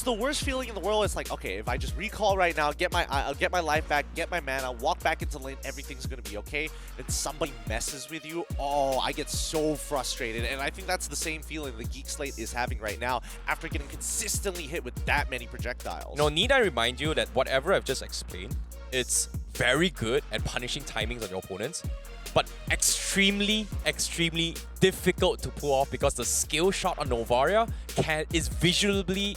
the worst feeling in the world. It's like, okay, if I just recall right now, get my life back, get my mana, walk back into lane, everything's gonna be okay. And somebody messes with you, oh, I get so frustrated. And I think that's the same feeling the Geek Slate is having right now after getting consistently hit with that many projectiles. No, need I remind you that whatever I've just explained, it's very good at punishing timings on your opponents, but extremely difficult to pull off because the skill shot on Novaria is visually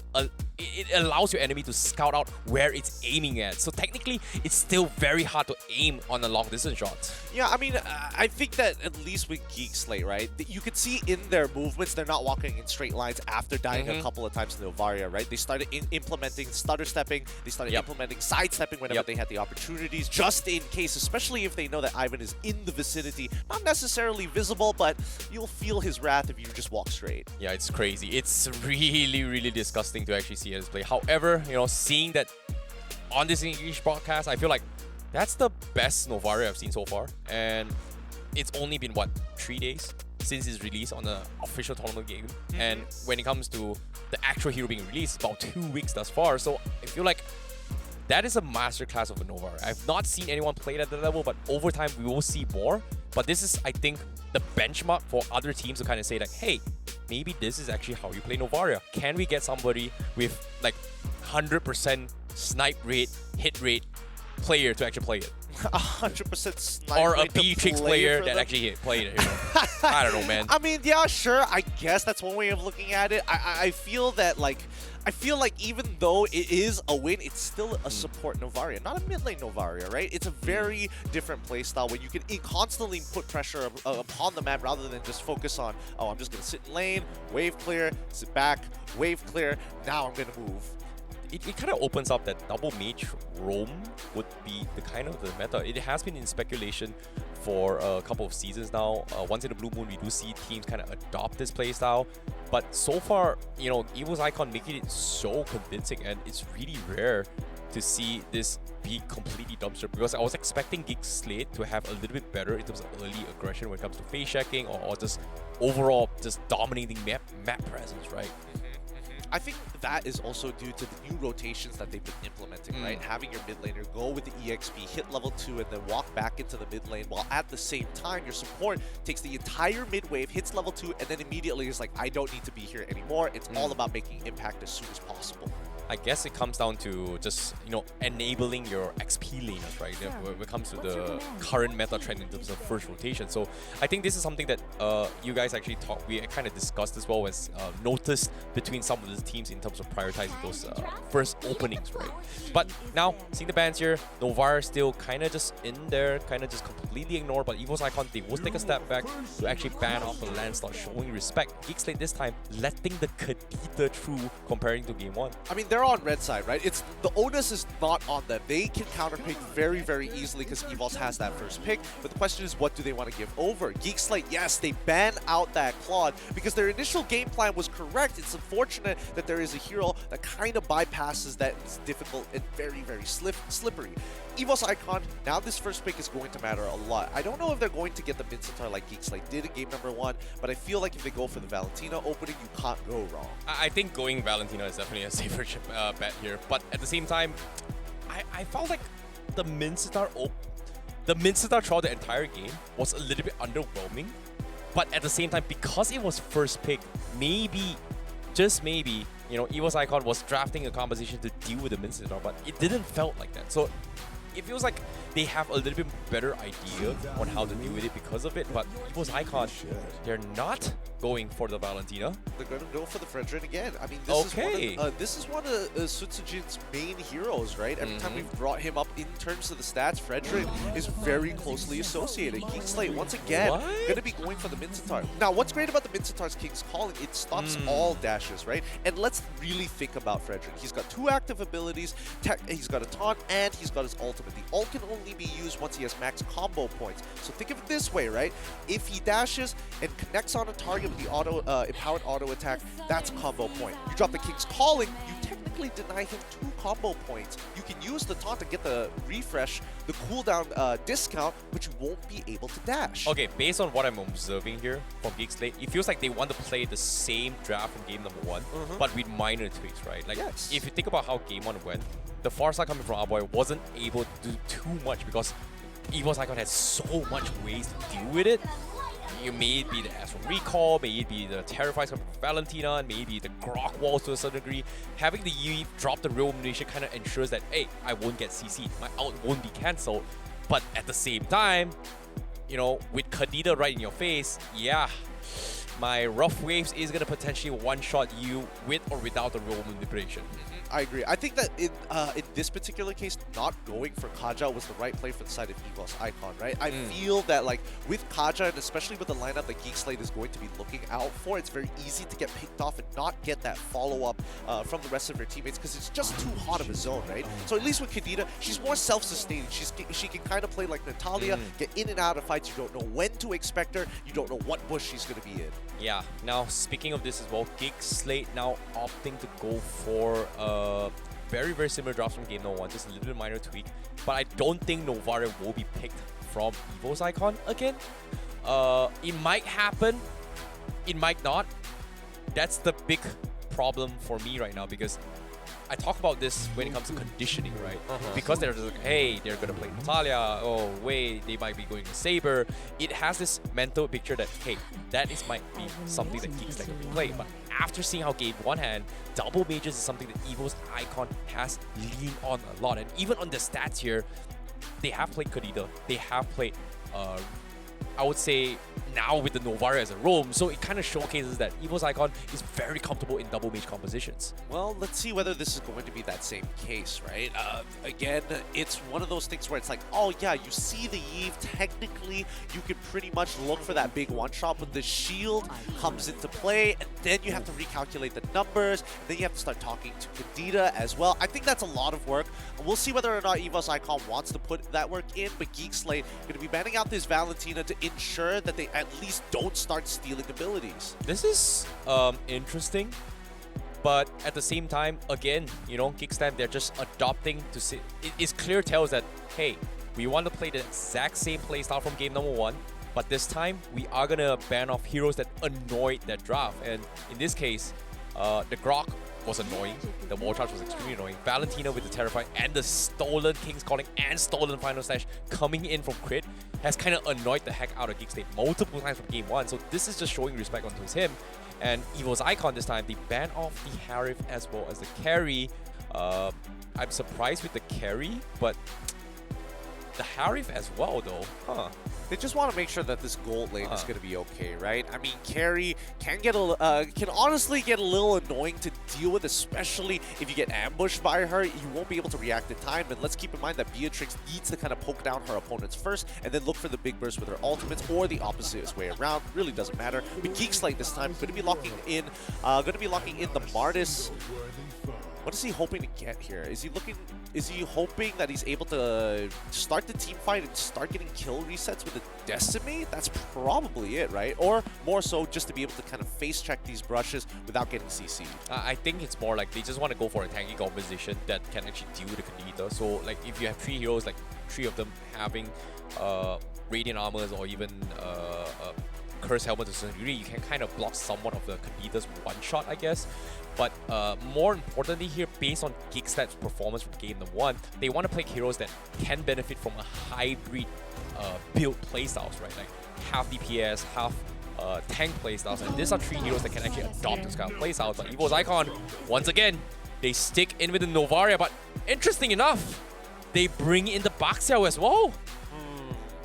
it allows your enemy to scout out where it's aiming at. So technically, it's still very hard to aim on a long distance shot. Yeah, I mean, I think that at least with Geek Slate, right, you could see in their movements, they're not walking in straight lines after dying a couple of times in Novaria, right? They started implementing stutter stepping, they started implementing side stepping whenever they had the opportunities, just in case, especially if they know that Ivan is in the vicinity, not necessarily visible, but you'll feel his wrath if you just walk straight. Yeah, it's crazy. It's really disgusting to actually see display. However, you know, seeing that on this English broadcast, I feel like that's the best Novaria I've seen so far. And it's only been, what, 3 days since its release on the official tournament game. And when it comes to the actual hero being released, about 2 weeks thus far. So I feel like that is a masterclass of a Novaria. I've not seen anyone play it at that level, but over time we will see more. But this is, I think, the benchmark for other teams to kind of say like, hey, maybe this is actually how you play Novaria. Can we get somebody with like 100% snipe rate, hit rate player to actually play it? 100% snipe or a rate to B-Trix play player for that them? actually played it. You know? I don't know, man. I mean, yeah, sure. I guess that's one way of looking at it. I feel that, like, even though it is a win, it's still a support Novaria, not a mid lane Novaria, right? It's a very different playstyle where you can constantly put pressure upon the map rather than just focus on, oh, I'm just going to sit in lane, wave clear, sit back, wave clear, now I'm going to move. It kind of opens up that double mage roam would be the kind of the meta. It has been in speculation for a couple of seasons now. Once in a blue moon, we do see teams kind of adopt this playstyle. But so far, you know, EVOS Icon making it so convincing, and it's really rare to see this be completely dumpster, because I was expecting Geek Slate to have a little bit better in terms of early aggression when it comes to face checking or just overall just dominating map presence, right? I think that is also due to the new rotations that they've been implementing, right? Having your mid laner go with the EXP, hit level 2, and then walk back into the mid lane, while at the same time, your support takes the entire mid wave, hits level 2, and then immediately is like, I don't need to be here anymore. It's all about making impact as soon as possible. I guess it comes down to just, you know, enabling your XP laners, right? When it comes to the current meta trend in terms of first rotation. So I think this is something that you guys actually we kind of discussed as well as noticed between some of the teams in terms of prioritizing those first openings, right? But now, seeing the bans here, Novaria still kind of just in there, kind of just completely ignored, but EVOS Icon, they will take a step back to actually ban off the land slot, showing respect. Geek Slate this time, letting the Kadita through comparing to game 1. I mean, they're on red side, right? It's the onus is not on them. They can counterpick very easily because EVOS has that first pick. But the question is, what do they want to give over? Geek Slate, yes, they ban out that Claude because their initial game plan was correct. It's unfortunate that there is a hero that kind of bypasses that. It's difficult and very slippery. EVOS Icon, now this first pick is going to matter a lot. I don't know if they're going to get the Mincetar like Geek Slate did in game number 1, but I feel like if they go for the Valentina opening, you can't go wrong. I think going Valentina is definitely a safer bet here, but at the same time, I felt like the Mincetar throughout the entire game was a little bit underwhelming, but at the same time, because it was first pick, maybe, just maybe, you know, EVOS Icon was drafting a composition to deal with the Mincetar, but it didn't felt like that. So it feels like they have a little bit better idea on how to deal with it because of it, but EVOS Icon, they're not going for the Valentina. They're going to go for the Fredrin again. I mean, this is one of Sutsujin's main heroes, right? Every time we've brought him up in terms of the stats, Fredrin is very closely associated. Geek Slate, once again, going to be going for the Mincetar. Now, what's great about the Mincetar's King's Calling, it stops all dashes, right? And let's really think about Fredrin. He's got 2 active abilities, he's got a taunt, and he's got his ultimate. The ult can only be used once he has max combo points. So think of it this way, right? If he dashes and connects on a target with the empowered auto attack, that's a combo point. You drop the King's Calling, you technically technically deny him 2 combo points. You can use the taunt to get the refresh, the cooldown discount, but you won't be able to dash. Okay, based on what I'm observing here from Geek Slate, it feels like they want to play the same draft from game number 1, but with minor tweaks, right? Like, if you think about how game 1 went, the far side coming from our boy wasn't able to do too much because EVOS Icon has so much ways to deal with it. May it be the Astral Recall, may it be the Terrifies coming from Valentina, and maybe the Grok walls to a certain degree. Having the Eve drop the real ammunition kind of ensures that, hey, I won't get CC'd, my ult won't be cancelled. But at the same time, you know, with Kadita right in your face, yeah, my Rough Waves is going to potentially one-shot you with or without the real manipulation. I agree. I think that in this particular case, not going for Kaja was the right play for the side of EVOS Icon, right? I feel that, like, with Kaja, and especially with the lineup that Geek Slate is going to be looking out for, it's very easy to get picked off and not get that follow-up from the rest of her teammates because it's just too hot of a zone, right? So at least with Kadita, she's more self-sustaining. She can kind of play like Natalia, get in and out of fights. You don't know when to expect her. You don't know what bush she's going to be in. Yeah. Now, speaking of this as well, Geek Slate now opting to go for very, very similar drafts from game number 1, just a little bit minor tweak. But I don't think Novaria will be picked from EVOS Icon again. It might happen, it might not. That's the big problem for me right now because I talk about this when it comes to conditioning, right? Because they're just like, hey, they're gonna play Natalia. Oh, wait, they might be going to Saber. It has this mental picture that, hey, that might be something that Geeks like to play. But after seeing how game 1 hand, double mages is something that EVOS Icon has leaned on a lot. And even on the stats here, they have played Kadita. They have played, I would say, now with the Novaria as a roam, so it kind of showcases that EVOS Icon is very comfortable in double mage compositions. Well, let's see whether this is going to be that same case, right? Again, it's one of those things where it's like, oh yeah, you see the Eve, technically you can pretty much look for that big one-shot, but the shield comes into play, and then you have to recalculate the numbers, and then you have to start talking to Kadita as well. I think that's a lot of work. We'll see whether or not EVOS Icon wants to put that work in, but Geek Slate going to be banning out this Valentina to ensure that they at least don't start stealing abilities. This is interesting, but at the same time, again, you know, Kickstand, they're just adopting to see. It's clear tells that, hey, we want to play the exact same playstyle from game number 1, but this time we are gonna ban off heroes that annoyed that draft. And in this case, the Grok was annoying. The wall charge was extremely annoying. Valentina with the Terrify and the stolen King's Calling and stolen Final Slash coming in from crit has kind of annoyed the heck out of Geek Slate multiple times from game 1. So this is just showing respect onto him. And EVO's Icon this time, they ban off the Harif as well as the carry. I'm surprised with the carry, but the Harif as well though, They just want to make sure that this gold lane is going to be okay, right? I mean, carry can honestly get a little annoying to deal with, especially if you get ambushed by her. You won't be able to react in time. And let's keep in mind that Beatrix needs to kind of poke down her opponents first, and then look for the big burst with her ultimates, or the opposite way around. Really doesn't matter. But Geek Slate this time going to be locking in the Martis. What is he hoping to get here? Is he hoping that he's able to start the team fight and start getting kill resets with a Decimate? That's probably it, right? Or more so just to be able to kind of face check these brushes without getting CC'd. I think it's more like they just want to go for a tanky composition that can actually deal with the Kadita. So like if you have 3 heroes, like 3 of them having Radiant Armors or even Curse Helmet to a certain degree, you can kind of block somewhat of the Kadita's one-shot, I guess. But more importantly here, based on Geekstat's performance from game number 1, they want to play heroes that can benefit from a hybrid build playstyles, right? Like half DPS, half tank playstyles. And these are 3 heroes that can actually adopt this kind of playstyles. But EVO's Icon, once again, they stick in with the Novaria. But interesting enough, they bring in the Baxia as well.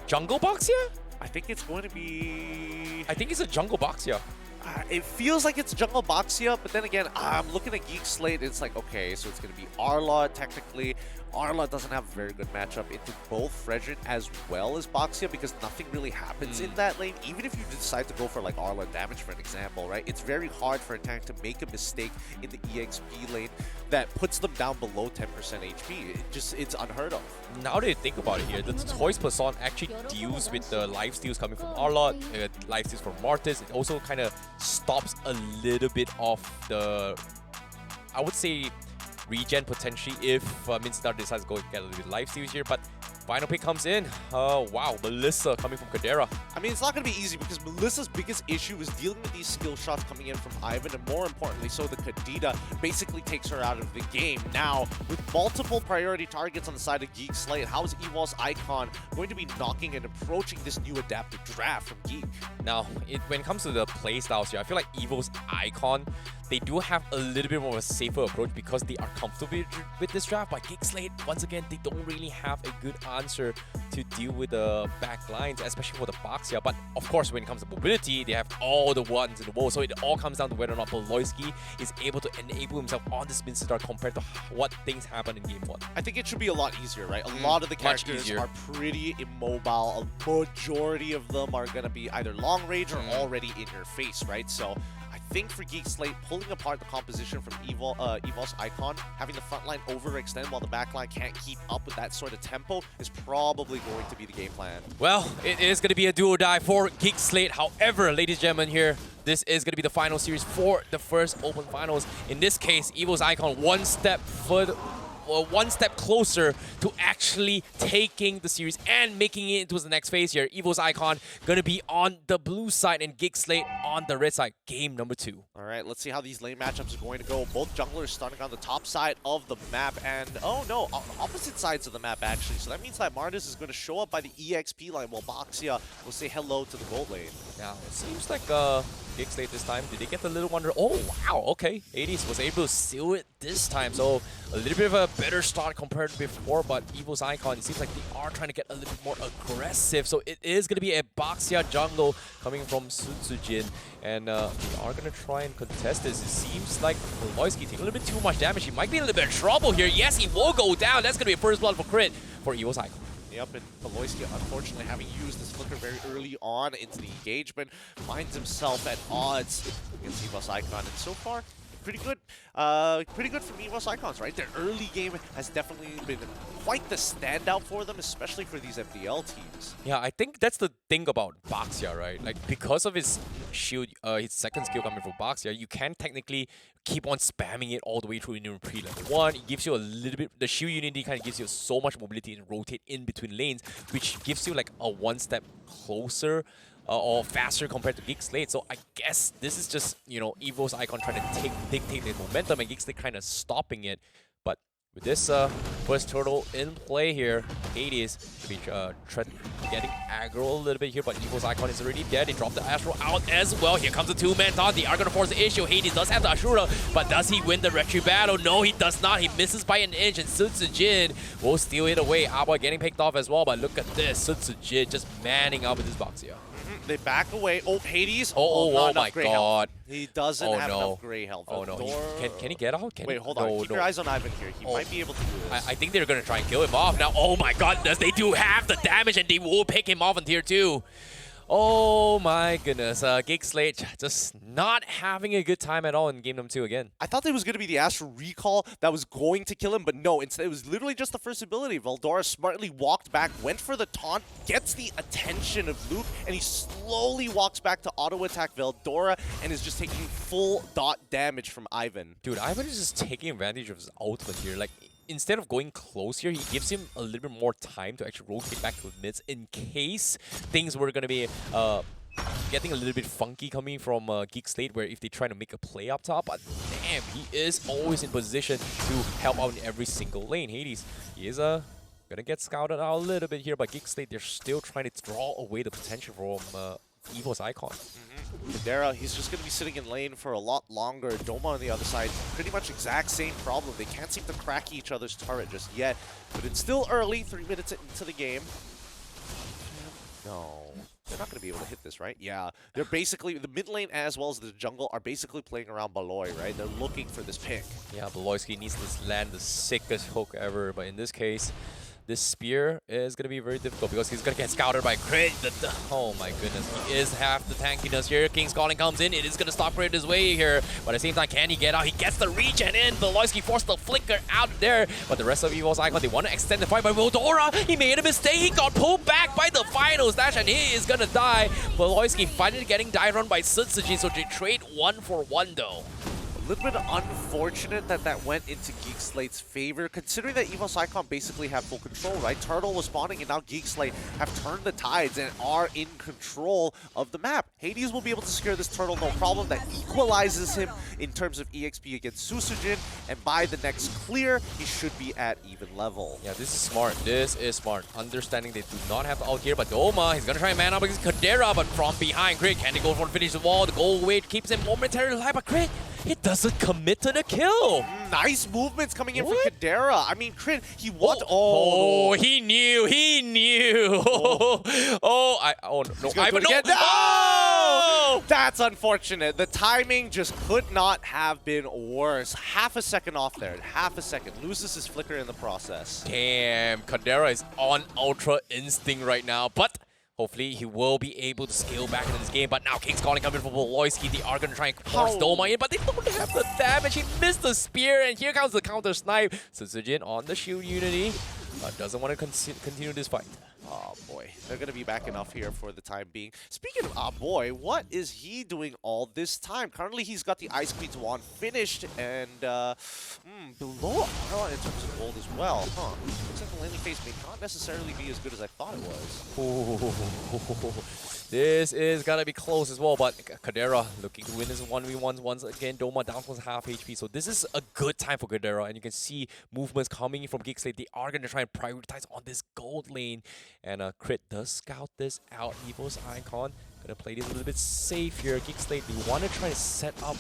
Jungle Baxia? I think it's going to be... I think it's a Jungle Baxia. It feels like it's Jungle Baxia, but then again, I'm looking at Geek Slate, it's like, okay, so it's going to be Arla, technically. Arla doesn't have a very good matchup into both Fredrin as well as Baxia because nothing really happens in that lane. Even if you decide to go for like Arla damage, for an example, right? It's very hard for a tank to make a mistake in the EXP lane that puts them down below 10% HP. It's unheard of. Now that you think about it here, the Toys Person actually deals with the lifesteals coming from Arla, lifesteals from Martis. It also kind of stops a little bit of the, I would say, regen potentially if Minstar decides to go get a little bit life steals here. But final pick comes in. Wow, Melissa coming from Kadera. I mean, it's not going to be easy because Melissa's biggest issue is dealing with these skill shots coming in from Ivan, and more importantly, so the Kadita basically takes her out of the game. Now, with multiple priority targets on the side of Geek Slate, how is EVOS Icon going to be knocking and approaching this new adaptive draft from Geek? Now, when it comes to the playstyles here, I feel like EVOS Icon, they do have a little bit more of a safer approach because they are comfortable with this draft. But Geek Slate, once again, they don't really have a good answer to deal with the back lines, especially for the box here. But of course, when it comes to mobility, they have all the ones in the world. So it all comes down to whether or not Beloyski is able to enable himself on this spin start compared to what things happen in Game 1. I think it should be a lot easier, right? A lot of the characters are pretty immobile. A majority of them are going to be either long range or already in your face, right? So I think for Geek Slate, pulling apart the composition from EVOS Icon, having the front line overextend while the back line can't keep up with that sort of tempo is probably going to be the game plan. Well, it is going to be a do or die for Geek Slate. However, ladies and gentlemen here, this is going to be the final series for the first Open Finals. In this case, EVOS Icon one step closer to actually taking the series and making it into the next phase here. EVOS Icon going to be on the blue side and Geek Slate on the red side. Game number 2. All right, let's see how these lane matchups are going to go. Both junglers starting on the top side of the map, and oh no, on opposite sides of the map actually. So that means that Martis is going to show up by the EXP line while Boxia will say hello to the gold lane. Now, it seems like Geek Slate this time, did they get the little wonder? Oh, wow, okay. 80s was able to seal it this time, so a little bit of a better start compared to before, but EVOS Icon, it seems like they are trying to get a little bit more aggressive, so it is going to be a Boxia jungle coming from Sutsujin, and they are going to try and contest this. It seems like Beloyski taking a little bit too much damage. He might be in a little bit of trouble here. Yes, he will go down. That's going to be a first blood for crit for EVOS Icon. Yep, and Beloyski, unfortunately, having used this flicker very early on into the engagement, finds himself at odds against EVOS Icon, and so far, pretty good from EVOS Icons, right? Their early game has definitely been quite the standout for them, especially for these MDL teams. Yeah, I think that's the thing about Boxia, right? Like, because of his shield, his second skill coming from Boxia, you can technically keep on spamming it all the way through in pre-level 1. It gives you a little bit, the shield unity kind of gives you so much mobility and rotate in between lanes, which gives you like a one step closer or faster compared to Geek Slate. So I guess this is just, you know, EVOS Icon trying to dictate the momentum and Geek Slate kind of stopping it. But with this first turtle in play here, Hades should be getting aggro a little bit here, but EVOS Icon is already dead. They drop the Astro out as well. Here comes the two-man taunt. They are going to force the issue. Hades does have the Ashura, but does he win the retry battle? No, he does not. He misses by an inch, and Sutsujin will steal it away. Aba getting picked off as well, but look at this. Sutsujin just manning up with this Boxia. They back away. Oh, Hades. Oh my god. Health. He doesn't have enough gray health. Oh no. Can he get out? Wait, hold on. Keep your eyes on Ivan here. He might be able to do this. I think they're going to try and kill him off. Now, oh my goodness. They do have the damage and they will pick him off in tier 2. Oh my goodness. Geek Slate just not having a good time at all in game number 2 again. I thought there was going to be the Astral Recall that was going to kill him, but no. Instead, it was literally just the first ability. Veldora smartly walked back, went for the taunt, gets the attention of Luke, and he slowly walks back to auto-attack Veldora and is just taking full dot damage from Ivan. Dude, Ivan is just taking advantage of his ultimate here. Like, instead of going close here, he gives him a little bit more time to actually rotate back to the mids in case things were going to be getting a little bit funky coming from Geek Slate, where if they try to make a play up top, but damn, he is always in position to help out in every single lane. Hades, he is going to get scouted out a little bit here, but Geek Slate, they're still trying to draw away the potential from EVOS Icon. Kadera, he's just going to be sitting in lane for a lot longer. Doma on the other side, pretty much exact same problem. They can't seem to crack each other's turret just yet, but it's still early, 3 minutes into the game. No, they're not going to be able to hit this, right? Yeah, they're basically, the mid lane as well as the jungle are basically playing around Beloy, right? They're looking for this pick. Yeah, Beloyski needs to land the sickest hook ever, but in this case, this spear is going to be very difficult because he's going to get scouted by Crit. Oh my goodness, he is half the tankiness here. King's Calling comes in. It is going to stop Crit his way here. But at the same time, can he get out? He gets the regen in. Beloyski forced the flicker out there. But the rest of EVOS Icon, they want to extend the fight by Veldora. He made a mistake. He got pulled back by the final stash and he is going to die. Beloyski finally getting die run by Sutsujin, so they trade 1 for 1 though. A little bit unfortunate that that went into Geek Slate's favor, considering that EVOS Icon basically have full control, right? Turtle was spawning, and now Geek Slate have turned the tides and are in control of the map. Hades will be able to secure this Turtle, no problem. That equalizes him in terms of EXP against Susujin, and by the next clear, he should be at even level. Yeah, this is smart. This is smart. Understanding they do not have the ult here, but Doma, he's gonna try and man up against Kadera, but from behind, Crit, can they go for the finish the wall? The goal weight keeps him momentarily alive, but Crit, it doesn't commit to the kill. Nice movements coming in from Kadera. I mean, Crit, he what? Oh, he knew. He knew. Oh, oh no. Ivan, no. Oh! That's unfortunate. The timing just could not have been worse. Half a second off there. Half a second. Loses his flicker in the process. Damn, Kadera is on Ultra Instinct right now, but hopefully he will be able to scale back into this game. But now King's calling coming from Voloisky. They are going to try and force Doma in, but they don't have the damage. He missed the spear, and here comes the counter snipe. Susujin on the shield unity. Doesn't want to continue this fight. Oh boy, they're going to be backing off here for the time being. Speaking of boy, what is he doing all this time? Currently, he's got the Ice Queen's wand finished and below Arla in terms of gold as well. Huh. Looks like the landing phase may not necessarily be as good as I thought it was. This is going to be close as well, but Kadera looking to win this 1v1 once again. Doma down to half HP, so this is a good time for Kadera, and you can see movements coming from Geek Slate. They are going to try and prioritize on this gold lane. And Crit does scout this out. EVOS Icon gonna play this a little bit safe here. Geek Slate, they want to try to set up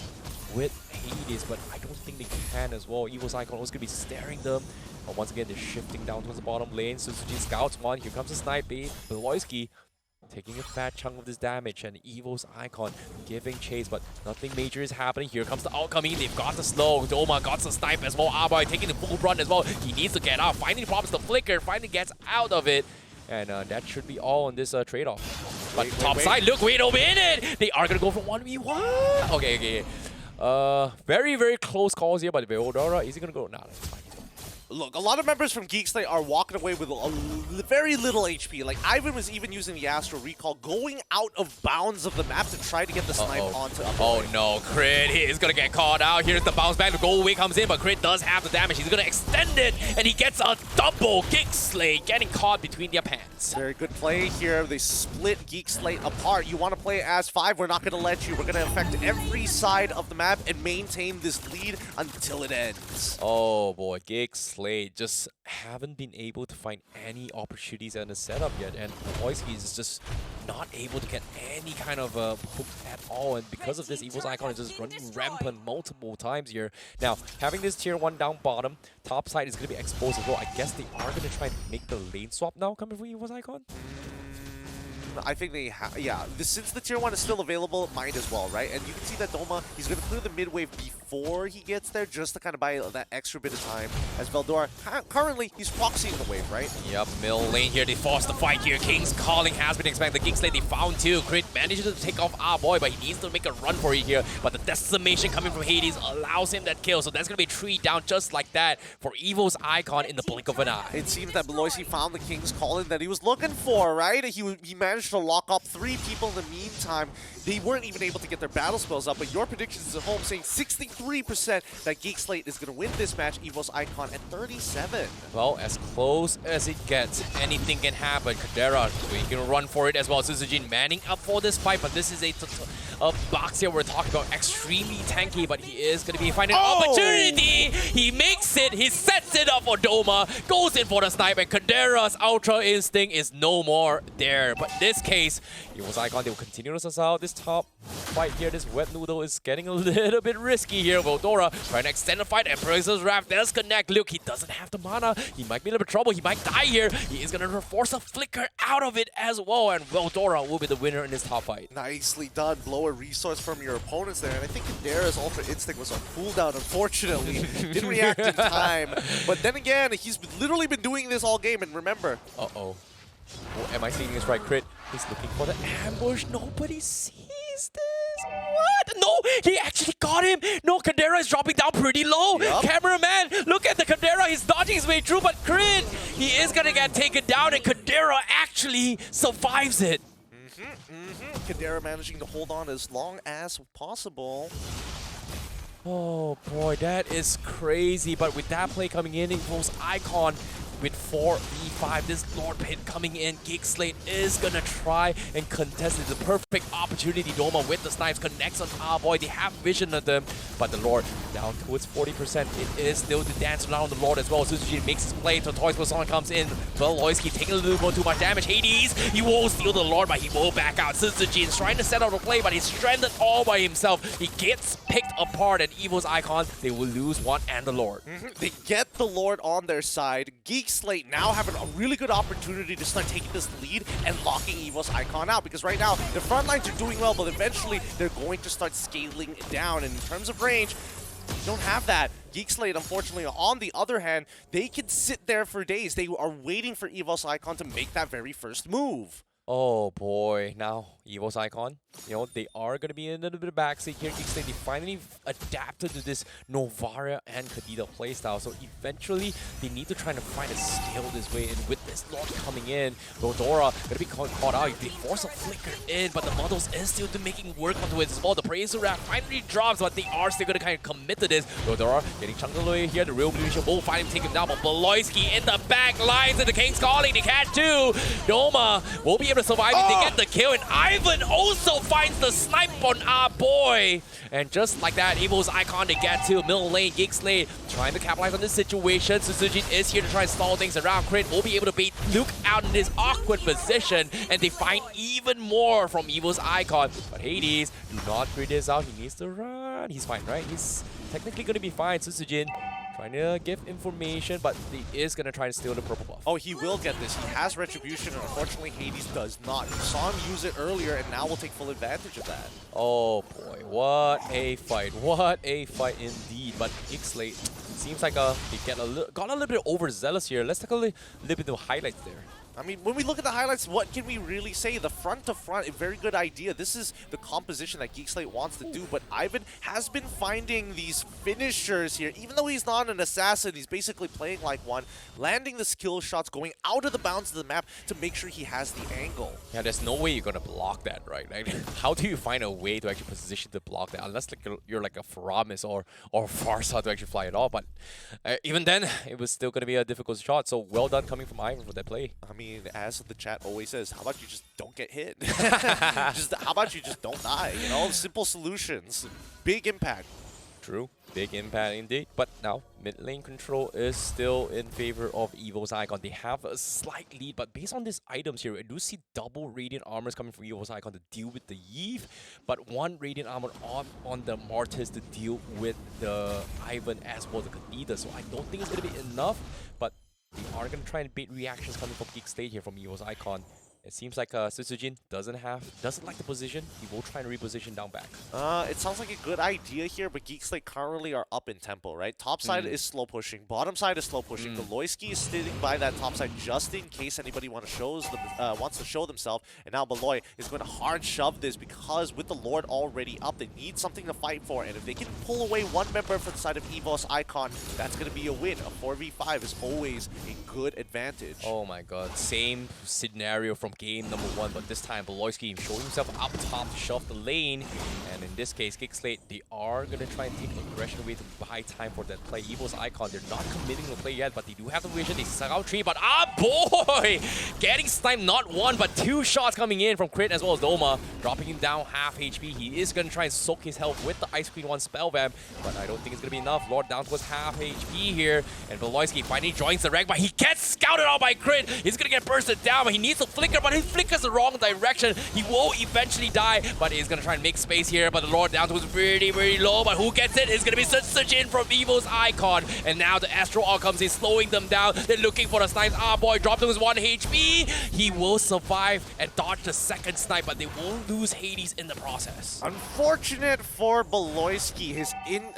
with Hades, but I don't think they can as well. EVOS Icon was gonna be staring them. But once again, they're shifting down towards the bottom lane. Susujin scouts one. Here comes the snipe bait. Beloisky taking a fat chunk of this damage, and EVOS Icon giving chase, but nothing major is happening. Here comes the ult coming. They've got the slow. Doma got the snipe as well. Aboy taking the full run as well. He needs to get out. Finally problems the flicker. Finally gets out of it. And that should be all on this trade-off. But top side, look, wait a minute! They are going to go for 1v1. Okay. Very, very close calls here, but Veodora, is he going to go? Nah, that's fine. Look, a lot of members from Geek Slate are walking away with very little HP. Like, Ivan was even using the Astral Recall, going out of bounds of the map to try to get the snipe onto Oh no, Crit, he is going to get caught out. Here's the bounce back. The goal away comes in, but Crit does have the damage. He's going to extend it, and he gets a double. Geek Slate getting caught between their pants. Very good play here. They split Geek Slate apart. You want to play as 5? We're not going to let you. We're going to affect every side of the map and maintain this lead until it ends. Oh boy, Geek Slate just haven't been able to find any opportunities in the setup yet, and Voiski is just not able to get any kind of hook at all, and because of this, EVOS Icon is just running rampant multiple times here. Now, having this tier 1 down bottom, top side is going to be exposed as well. I guess they are going to try and make the lane swap now coming from EVOS Icon? I think they have, yeah. Since the tier 1 is still available, might as well, right? And you can see that Doma, he's going to clear the mid wave before he gets there, just to kind of buy that extra bit of time. As Veldora, currently, he's proxying the wave, right? Yep, middle lane here, they force the fight here. King's calling has been expected. The Geek Slate, they found two. Crit manages to take off our boy, but he needs to make a run for it here. But the decimation coming from Hades allows him that kill, so that's going to be 3 down just like that for EVOS Icon in the blink of an eye. It seems that Beloisi found the King's calling that he was looking for, right? He managed to lock up 3 people in the meantime. They weren't even able to get their battle spells up, but your predictions at home saying 63% that Geek Slate is going to win this match. EVOS Icon at 37. Well, as close as it gets, anything can happen. Kadera, we can run for it as well. Susujin manning up for this fight, but this is a box here we're talking about extremely tanky, but he is going to be finding an opportunity. He makes it. He sets it up for Doma, goes in for the snipe, and Kadera's Ultra Instinct is no more there. But in this case, EVOS Icon, they will continue to suss out this top fight here. This wet noodle is getting a little bit risky here. Veldora trying to extend the fight. Emperor's Wrath does connect. Look, he doesn't have the mana. He might be in a little bit of trouble. He might die here. He is going to force a flicker out of it as well, and Veldora will be the winner in this top fight. Nicely done. Blow a resource from your opponents there, and I think Kadera's Ultra Instinct was on cooldown, unfortunately. Didn't react in time. But then again, he's literally been doing this all game, and remember. Oh, am I seeing this right? Crit is looking for the ambush. Nobody sees this. What? No, he actually got him. No, Kadera is dropping down pretty low. Yep. Cameraman, look at the Kadera. He's dodging his way through, but Crit, he is going to get taken down, and Kadera actually survives it. Kadera managing to hold on as long as possible. Oh boy, that is crazy. But with that play coming in, EVOS Icon with 4v5, this Lord Pit coming in, Geek Slate is gonna try and contest it. The perfect opportunity. Doma with the snipes connects on our boy. They have vision of them, but the Lord down towards 40%. It is still the dance around the Lord as well. Suzuki makes his play. Tortoise Poisson comes in. Veloisky taking a little more too much damage. Hades, he will steal the Lord, but he will back out. Suzuki is trying to set out a play, but he's stranded all by himself. He gets picked apart, and EVOS Icon, they will lose one and the Lord. They get the Lord on their side. Geek Slate now having a really good opportunity to start taking this lead and locking EVOS Icon out, because right now the front lines are doing well, but eventually they're going to start scaling down, and in terms of range, you don't have that. Geek Slate, unfortunately, on the other hand, they can sit there for days. They are waiting for EVOS Icon to make that very first move. Oh boy, now EVOS Icon, they are going to be in a little bit of backseat here. Geek Slate, they finally adapted to this Novaria and Kadita playstyle, so eventually they need to try to find a scale this way, and with this Lord coming in, Rodora going to be caught out. They force a flicker in, but the models is still making work onto it as well. The Praise Wrap finally drops, but they are still going to kind of commit to this. Rodora getting chunked away here. The Real Revolution will finally take him down, but Beloisky in the back lines, and the King's calling. They catch two. Doma will be able to survive if they get the kill, and Ivan also finds the snipe on our boy. And just like that, EVOS Icon to get to middle lane. Geek Slate trying to capitalize on this situation. Suzuki is here to try and stall things around. Crit will be able to bait Luke out in this awkward position, and they find even more from EVOS Icon. But Hades, do not crit this out. He needs to run. He's fine, right? He's technically going to be fine. Suzuki trying to give information, but he is going to try to steal the purple buff. Oh, he will get this. He has Retribution, and unfortunately Hades does not. We saw him use it earlier, and now we'll take full advantage of that. Oh boy, what a fight. What a fight indeed. But Geek Slate seems like they got a little bit overzealous here. Let's take a little bit of highlights there. I mean, when we look at the highlights, what can we really say? The front to front, a very good idea. This is the composition that Geek Slate wants to do, but Ivan has been finding these finishers here. Even though he's not an assassin, he's basically playing like one, landing the skill shots, going out of the bounds of the map to make sure he has the angle. Yeah, there's no way you're going to block that, right? Like, how do you find a way to actually position to block that? Unless you're like a Faramis or Farsa to actually fly it off. But even then, it was still going to be a difficult shot. So well done coming from Ivan for that play. I mean, as the chat always says, how about you just don't get hit? How about you just don't die? Simple solutions, big impact. True, big impact indeed. But now mid lane control is still in favor of EVOS Icon. They have a slight lead, but based on these items here, I do see double Radiant Armors coming from EVOS Icon to deal with the Eve, but one Radiant Armor on the Martis to deal with the Ivan as well, the Kadita. So I don't think it's going to be enough, but we are going to try and bait reactions coming from Geek Slate here from EVOS Icon. It seems like Sitsujin doesn't like the position. He will try and reposition down back. It sounds like a good idea here, but Geek Slate currently are up in tempo, right? Top side is slow pushing, bottom side is slow pushing. Beloisky is sitting by that top side just in case anybody wants to show themselves. And now Beloy is going to hard shove this because with the Lord already up, they need something to fight for. And if they can pull away one member from the side of EVOS Icon, that's going to be a win. A 4v5 is always a good advantage. Oh my god, same scenario from game number 1, but this time Beloisky showing himself up top to shove the lane, and in this case Geek Slate, they are going to try and take aggression away to buy time for that play. EVOS Icon, they're not committing the play yet, but they do have the vision. They suck out 3, but boy! Getting sniped not 1 but 2 shots coming in from Crit as well as Doma, dropping him down half HP. He is going to try and soak his health with the Ice Queen 1 spell vamp, but I don't think it's going to be enough. Lord down towards half HP here, and Beloisky finally joins the rank, but he gets scouted out by Crit. He's going to get bursted down, but he needs a flicker, but he flickers the wrong direction. He will eventually die, but he's going to try and make space here, but the Lord down towards really, really low, but who gets it? It's going to be such in from EVOS Icon, and now the Astro All comes in, slowing them down. They're looking for the snipes. Boy, dropped him with 1 HP. He will survive and dodge the second snipe, but they will lose Hades in the process. Unfortunate for Beloisky.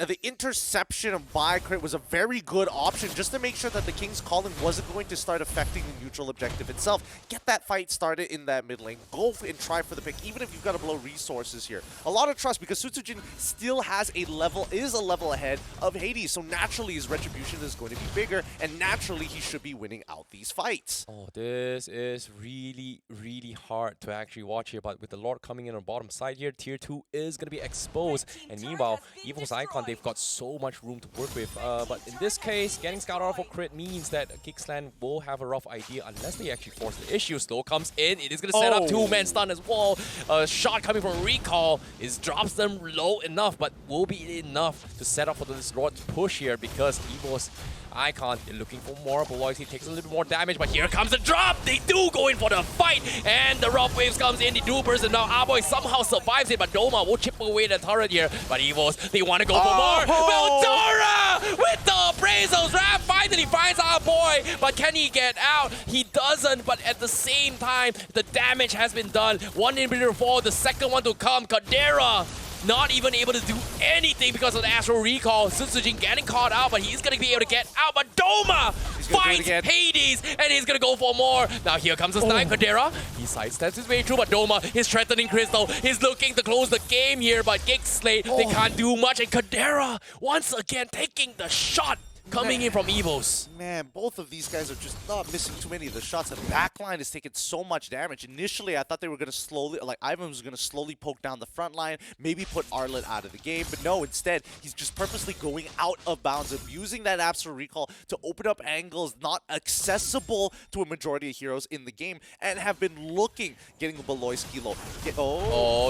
The interception by Crit was a very good option just to make sure that the King's Calling wasn't going to start affecting the neutral objective itself. Get that fight start it in that mid lane. Go and try for the pick, even if you've got to blow resources here. A lot of trust because Sutsujin still has a level ahead of Hades, so naturally his retribution is going to be bigger, and naturally he should be winning out these fights. Oh, this is really, really hard to actually watch here, but with the Lord coming in on bottom side here, tier 2 is going to be exposed, and meanwhile, EVOS Icon, they've got so much room to work with, but in this case, getting Scout out for crit means that Geeksland will have a rough idea unless they actually force the issue. Slow comes in, it is going to set up two-man stun as well. A shot coming from Recall drops them low enough, but will be enough to set up for this Lord push here because EVOS Icon, they're looking for more, but Loyalty takes a little bit more damage, but here comes the drop! They do go in for the fight, and the Rough Waves comes in, they do burst, and now Arboy somehow survives it, but Doma will chip away the turret here, but EVOS, they want to go for more! Veldora with the appraisals! Raph finally finds Arboy, but can he get out? He doesn't, but at the same time, the damage has been done. One inhibitor fall, the second one to come, Kadera not even able to do anything because of the Astral Recall. Sutsujin getting caught out, but he's going to be able to get out. But Doma finds Hades, and he's going to go for more. Now here comes the snipe, Kadera. He sidesteps his way through, but Doma is threatening Crystal. He's looking to close the game here, but Geek Slate, they can't do much. And Kadera, once again, taking the shot. Coming in from EVOS. Man, both of these guys are just not missing too many of the shots. The backline is taking so much damage. Initially, I thought they were going to slowly, like Ivan was going to slowly poke down the front line, maybe put Arlet out of the game. But no, instead, he's just purposely going out of bounds, abusing that Absolute Recall to open up angles not accessible to a majority of heroes in the game and have been looking, getting below Skilo.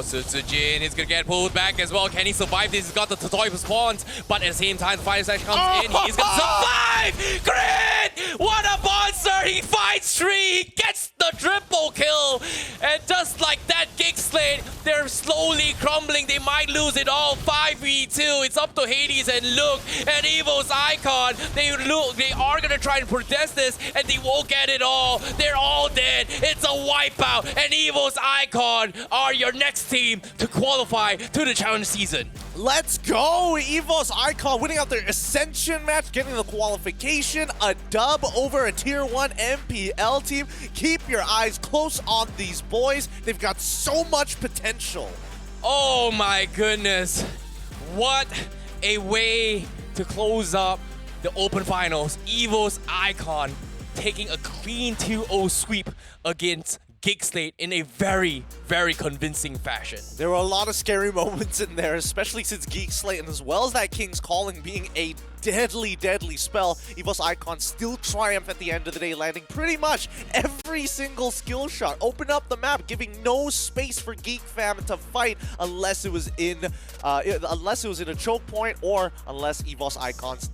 Sutsujin is going to get pulled back as well. Can he survive this? He's got the Totoy spawns, but at the same time, the Fire Slash comes in. He's going to survive! Grid! What a monster! He fights 3! He gets the triple kill! And just like that, Geek Slate, they're slowly crumbling. They might lose it all. 5v2. It's up to Hades and look at EVOS Icon. They are going to try and protest this, and they won't get it all. They're all dead. It's a wipeout. And EVOS Icon are your next team to qualify to the challenge season. Let's go! EVOS Icon winning out their Ascension match, getting the qualification, a dub over a Tier 1 MPL team. Keep your eyes close on these boys. They've got so much potential. Oh my goodness. What a way to close up the Open Finals. EVOS Icon taking a clean 2-0 sweep against Geek Slate in a very, very convincing fashion. There were a lot of scary moments in there, especially since Geek Slate, and as well as that King's Calling being a deadly, deadly spell, EVOS Icon still triumph at the end of the day, landing pretty much every single skill shot. Open up the map, giving no space for Geek Fam to fight unless it was in a choke point or unless EVOS Icon's